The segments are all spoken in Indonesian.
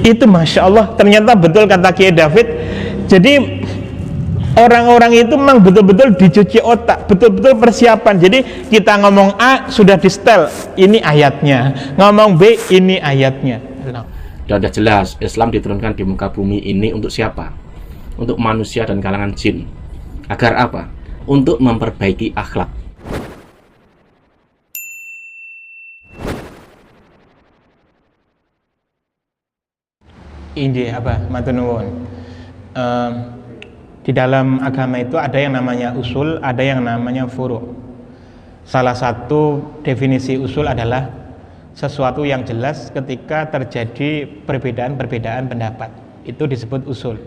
Itu Masya Allah, ternyata betul kata Kiai David. Jadi orang-orang itu memang betul-betul dicuci otak, betul-betul persiapan. Jadi kita ngomong A sudah di setel, ini ayatnya. Ngomong B, ini ayatnya. Dan sudah jelas Islam diturunkan di muka bumi ini untuk siapa? Untuk manusia dan kalangan jin. Agar apa? Untuk memperbaiki akhlak. Ini apa? Matur nuwun. Di dalam agama itu ada yang namanya usul, ada yang namanya furu'. Salah satu definisi usul adalah sesuatu yang jelas ketika terjadi perbedaan-perbedaan pendapat. Itu disebut usul.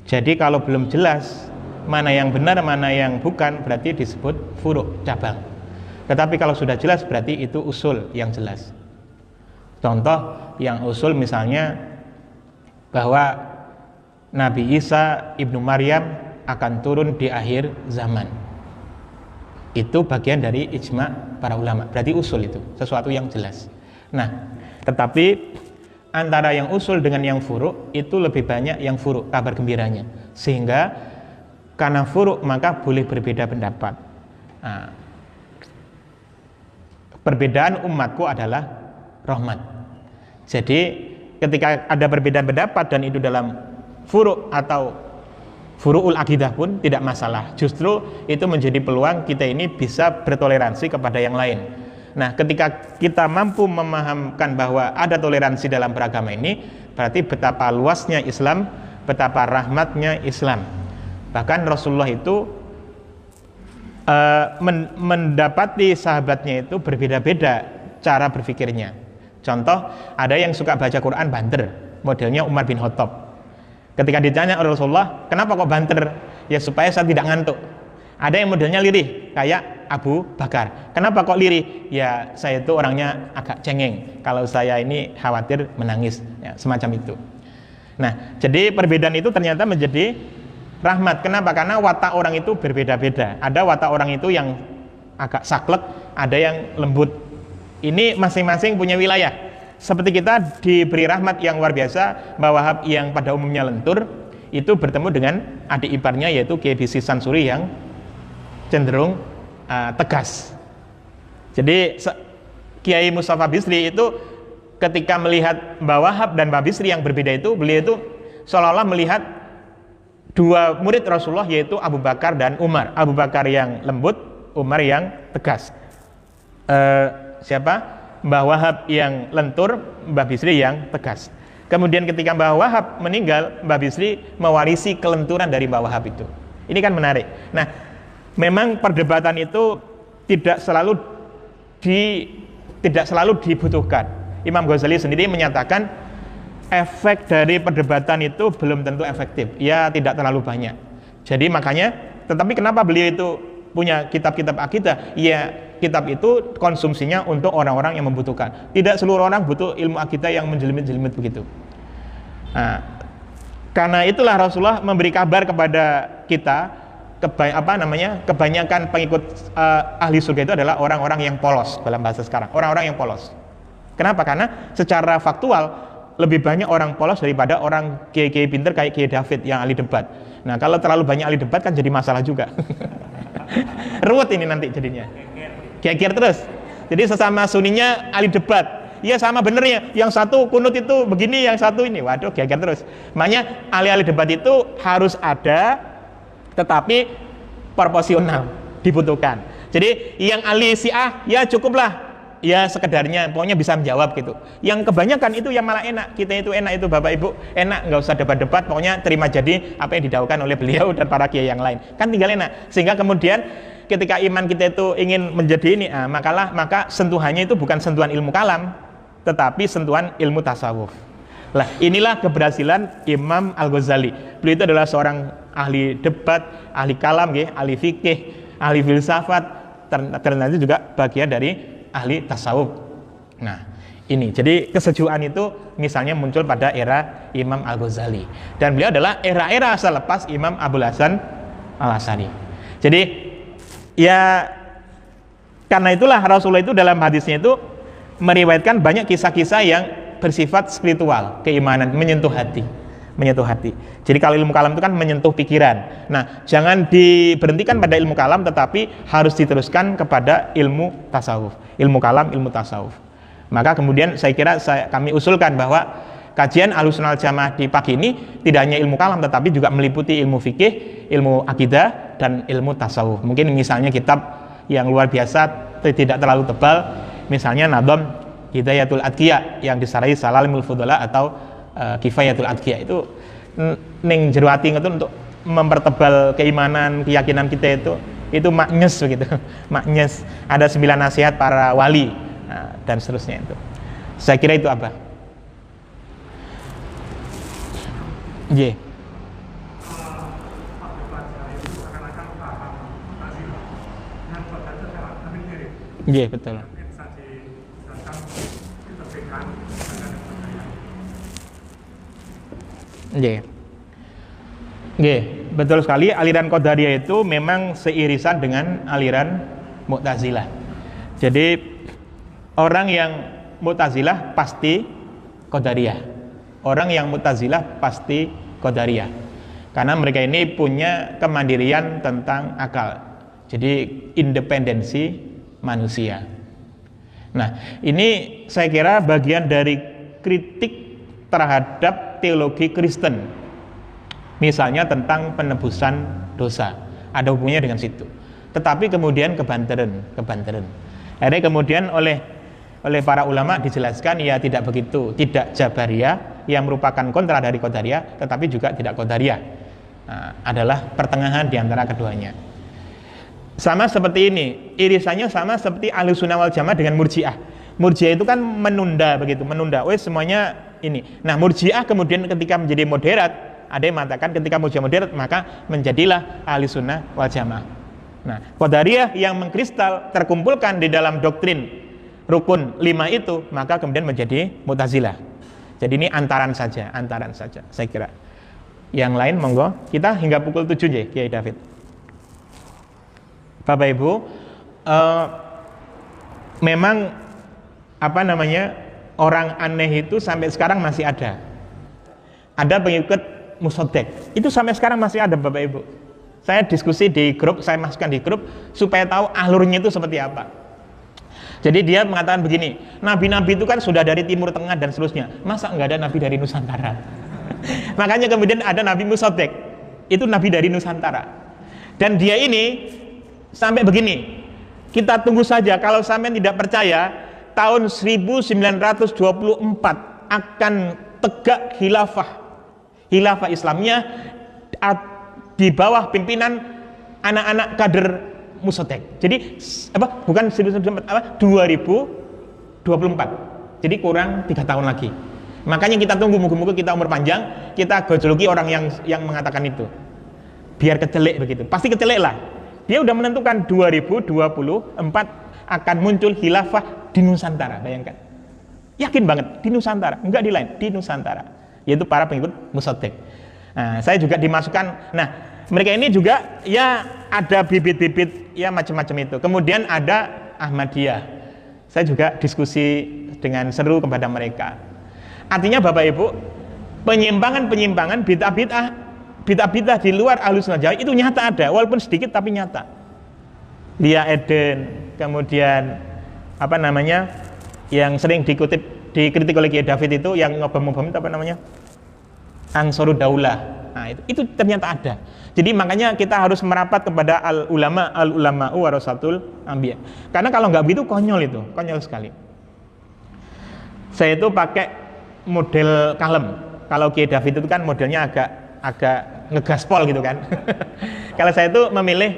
Jadi kalau belum jelas mana yang benar, mana yang bukan, berarti disebut furu', cabang. Tetapi kalau sudah jelas berarti itu usul yang jelas. Contoh yang usul misalnya bahwa Nabi Isa ibnu Maryam akan turun di akhir zaman. Itu bagian dari ijma para ulama. Berarti usul itu, sesuatu yang jelas. Nah, tetapi antara yang usul dengan yang furu' itu lebih banyak yang furu', kabar gembiranya. Sehingga karena furu' maka boleh berbeda pendapat. Nah, perbedaan umatku adalah rahmat. Jadi ketika ada perbedaan pendapat dan itu dalam furu' atau furu'ul akidah pun tidak masalah. Justru itu menjadi peluang kita ini bisa bertoleransi kepada yang lain. Nah, ketika kita mampu memahamkan bahwa ada toleransi dalam beragama ini, berarti betapa luasnya Islam, betapa rahmatnya Islam. Bahkan Rasulullah itu mendapati sahabatnya itu berbeda-beda cara berpikirnya. Contoh, ada yang suka baca Quran banter, modelnya Umar bin Khattab. Ketika ditanya oleh Rasulullah, kenapa kok banter? Ya supaya saya tidak ngantuk. Ada yang modelnya lirih, kayak Abu Bakar. Kenapa kok lirih? Ya saya itu orangnya agak cengeng. Kalau saya ini khawatir menangis, ya, semacam itu. Nah, jadi perbedaan itu ternyata menjadi rahmat. Kenapa? Karena watak orang itu berbeda-beda. Ada watak orang itu yang agak saklek, ada yang lembut. Ini masing-masing punya wilayah. Seperti kita diberi rahmat yang luar biasa, Mbah Wahab yang pada umumnya lentur itu bertemu dengan adik iparnya yaitu Kiai Bisri Sansuri yang cenderung tegas. Jadi Kiai Mustafa Bisri itu ketika melihat Mbah Wahab dan Mbah Bisri yang berbeda itu, beliau itu seolah-olah melihat dua murid Rasulullah yaitu Abu Bakar dan Umar. Abu Bakar yang lembut, Umar yang tegas. Siapa? Mbah Wahab yang lentur, Mbah Bisri yang tegas. Kemudian ketika Mbah Wahab meninggal, Mbah Bisri mewarisi kelenturan dari Mbah Wahab itu. Ini kan menarik. Nah, memang perdebatan itu tidak selalu dibutuhkan. Imam Ghazali sendiri menyatakan efek dari perdebatan itu belum tentu efektif. Ya, tidak terlalu banyak. Jadi makanya, tetapi kenapa beliau itu punya kitab-kitab akidah? Ya, kitab itu konsumsinya untuk orang-orang yang membutuhkan. Tidak seluruh orang butuh ilmu akidah yang menjelimit-jelimit begitu. Nah, karena itulah Rasulullah memberi kabar kepada kita kebanyakan pengikut ahli surga itu adalah orang-orang yang polos dalam bahasa sekarang. Orang-orang yang polos. Kenapa? Karena secara faktual lebih banyak orang polos daripada orang kiai-kiai pinter kayak Kiai David yang ahli debat. Nah, kalau terlalu banyak ahli debat kan jadi masalah juga. Ruwet ini nanti jadinya. Geger terus. Jadi sesama suninya ahli debat. Iya sama benernya. Yang satu kunut itu begini, yang satu ini. Waduh, geger terus. Makanya ahli-ahli debat itu harus ada, tetapi proporsional dibutuhkan. Jadi yang ahli Syiah ya cukuplah. Ya sekedarnya, pokoknya bisa menjawab gitu. Yang kebanyakan itu yang malah enak. Kita itu enak itu Bapak Ibu, enak, nggak usah debat-debat. Pokoknya terima jadi apa yang didaukan oleh beliau dan para kiai yang lain. Kan tinggal enak. Sehingga kemudian ketika iman kita itu ingin menjadi ini, maka sentuhannya itu bukan sentuhan ilmu kalam, tetapi sentuhan ilmu tasawuf. Lah, inilah keberhasilan Imam Al-Ghazali. Beliau itu adalah seorang ahli debat, ahli kalam, ahli fikih, ahli filsafat, ternyata juga bagian dari ahli tasawuf. Nah, ini jadi kesejukan itu misalnya muncul pada era Imam Al-Ghazali, dan beliau adalah era-era selepas Imam Abul Hasan Al-Asy'ari. Jadi ya karena itulah Rasulullah itu dalam hadisnya itu meriwayatkan banyak kisah-kisah yang bersifat spiritual, keimanan, menyentuh hati. Jadi kalau ilmu kalam itu kan menyentuh pikiran. Nah, jangan diberhentikan pada ilmu kalam, tetapi harus diteruskan kepada ilmu tasawuf, ilmu kalam, ilmu tasawuf. Maka kemudian saya kira kami usulkan bahwa kajian Ahlussunnah wal Jamaah di pagi ini tidak hanya ilmu kalam, tetapi juga meliputi ilmu fikih, ilmu akidah, dan ilmu tasawuf. Mungkin misalnya kitab yang luar biasa, tidak terlalu tebal, misalnya Nadham Hidayatul Adqiya yang disarai Salamul Fudhala atau Kifayatul Adqiya, itu ning jero ati ngetun untuk mempertebal keimanan, keyakinan kita itu maknyes begitu. Maknyes. Ada 9 nasihat para wali, dan seterusnya itu. Saya kira itu apa? Iya. Iya, betul. Iya. Iya, betul sekali. Aliran Qadariyah itu memang seirisan dengan aliran Mu'tazilah. Jadi orang yang Mu'tazilah pasti Qadariyah. Orang yang Mu'tazilah pasti Qadariyah. Karena mereka ini punya kemandirian tentang akal. Jadi independensi manusia. Nah, ini saya kira bagian dari kritik terhadap teologi Kristen, misalnya tentang penebusan dosa, ada hubungannya dengan situ. Tetapi kemudian kebanteran. Akhirnya kemudian oleh para ulama dijelaskan ya tidak begitu, tidak Jabariyah yang merupakan kontra dari Qadariyah, tetapi juga tidak Qadariyah. Adalah pertengahan di antara keduanya. Sama seperti ini, irisannya sama seperti Ahlussunnah wal Jamaah dengan Murji'ah. Murji'ah itu kan menunda begitu, semuanya ini. Nah, Murji'ah kemudian ketika menjadi moderat, ada yang mengatakan ketika Murji'ah moderat maka menjadilah Ahlussunnah wal Jamaah. Nah, Qadariyah yang mengkristal terkumpulkan di dalam doktrin rukun 5 itu, maka kemudian menjadi Mu'tazilah. Jadi ini antaran saja saya kira. Yang lain monggo, kita hingga pukul 7 ya, Kiai David. Bapak Ibu, memang orang aneh itu sampai sekarang masih ada. Ada pengikut Musaddaq, itu sampai sekarang masih ada Bapak Ibu. Saya diskusi di grup, saya masukkan di grup supaya tahu alurnya itu seperti apa. Jadi dia mengatakan begini, nabi-nabi itu kan sudah dari Timur Tengah dan seterusnya, masa nggak ada nabi dari Nusantara? Makanya kemudian ada Nabi Musaddaq, itu nabi dari Nusantara. Dan dia ini sampai begini, kita tunggu saja, kalau sampai tidak percaya, tahun 1924 akan tegak khilafah Islamnya di bawah pimpinan anak-anak kader Musaddaq. Jadi bukan 2024, jadi kurang 3 tahun lagi. Makanya kita tunggu, moga-moga kita umur panjang, kita gojologi orang yang mengatakan itu, biar kecelek begitu, pasti kecelek lah. Dia udah menentukan 2024 akan muncul khilafah di Nusantara, bayangkan. Yakin banget, di Nusantara, enggak di lain, di Nusantara. Yaitu para pengikut Musaddaq. Nah, saya juga dimasukkan. Nah, mereka ini juga ya ada bibit-bibit ya macam-macam itu. Kemudian ada Ahmadiyah. Saya juga diskusi dengan seru kepada mereka. Artinya Bapak Ibu, penyimpangan-penyimpangan, bid'ah di luar Ahlussunnah Jamaah itu nyata ada, walaupun sedikit tapi nyata. Lia Eden, kemudian yang sering dikritik oleh Kiai David itu yang ngobam-ngobam itu Ansarud Daulah. Nah, itu ternyata ada. Jadi makanya kita harus merapat kepada al-ulama'u warasatul anbiya. Karena kalau nggak begitu konyol sekali. Saya itu pakai model kalem. Kalau Kiai David itu kan modelnya agak ngegaspol gitu kan. Kalau saya itu memilih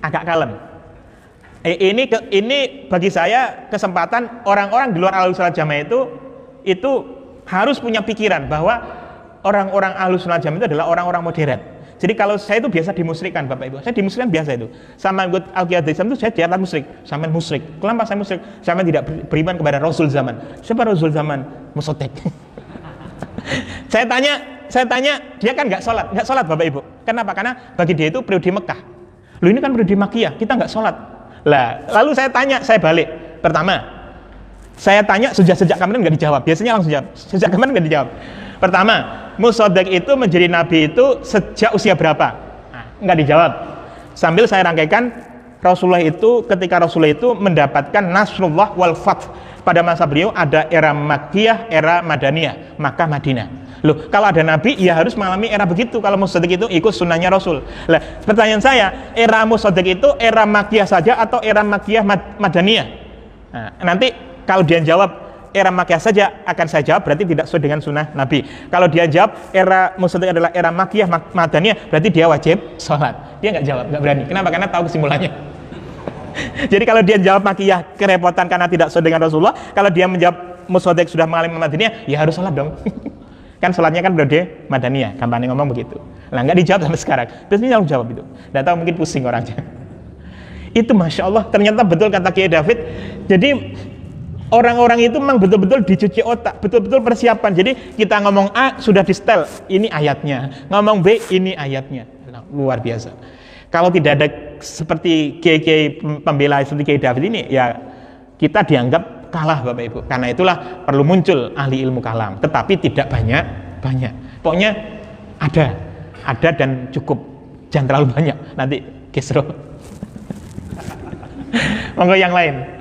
agak kalem. Ini bagi saya kesempatan orang-orang di luar Ahlussunnah Jamaah itu harus punya pikiran bahwa orang-orang Ahlussunnah Jamaah itu adalah orang-orang moderat. Jadi kalau saya itu biasa dimusyrikkan Bapak Ibu, saya dimusyrikkan biasa itu. Sama ikut Al-Qiyadah Islam itu saya dianggap musyrik, sampai musyrik. Kenapa saya musyrik? Sampai tidak beriman kepada Rasul zaman. Siapa Rasul zaman? Musaddaq. Saya tanya, dia kan nggak sholat Bapak Ibu. Kenapa? Karena bagi dia itu periode Mekah. Loh, ini kan periode Makkiyah, kita nggak sholat. Lalu saya tanya, saya balik. Pertama, Saya tanya sejak kapan nggak dijawab. Biasanya langsung jawab. Sejak kapan nggak dijawab. Pertama, Musaddiq itu menjadi nabi itu sejak usia berapa? Nah, nggak dijawab. Sambil saya rangkaikan, Rasulullah itu ketika Rasulullah itu mendapatkan Nasrullah wal Fath. Pada masa beliau ada era Makkiyah, era Madaniyah, Makkah, Madinah. Loh, kalau ada nabi ya harus mengalami era begitu. Kalau Musaddiq itu ikut sunnahnya Rasul. Lah, pertanyaan saya, era Musaddiq itu era Makkiyah saja atau era Makkiyah Madaniyah? Nah, nanti kalau dia jawab era Makkiyah saja, akan saya jawab berarti tidak sesuai dengan sunnah Nabi. Kalau dia jawab era Musaddiq adalah era Makkiyah Madaniyah, berarti dia wajib sholat. Dia nggak jawab, nggak berani. Kenapa? Karena tahu kesimpulannya. Jadi kalau dia jawab Makkiyah kerepotan karena tidak sesuai dengan Rasulullah. Kalau dia menjawab Musaddiq sudah mengalami Madaniyah, ya harus sholat dong. Kan sholatnya kan berode Madaniyah, gampangnya ngomong begitu. Nah, nggak dijawab sampai sekarang. Biasanya langsung jawab itu. Nggak tahu, mungkin pusing orangnya. Itu Masya Allah, ternyata betul kata Kiai David. Jadi orang-orang itu memang betul-betul dicuci otak, betul-betul persiapan. Jadi kita ngomong A sudah di setel, ini ayatnya. Ngomong B, ini ayatnya. Nah, luar biasa. Kalau tidak ada seperti kiai pembela seperti Kiai David ini, ya kita dianggap kalah Bapak Ibu. Karena itulah perlu muncul ahli ilmu kalam, tetapi tidak banyak. Pokoknya ada dan cukup. Jangan terlalu banyak, nanti kisruh. Monggo yang lain.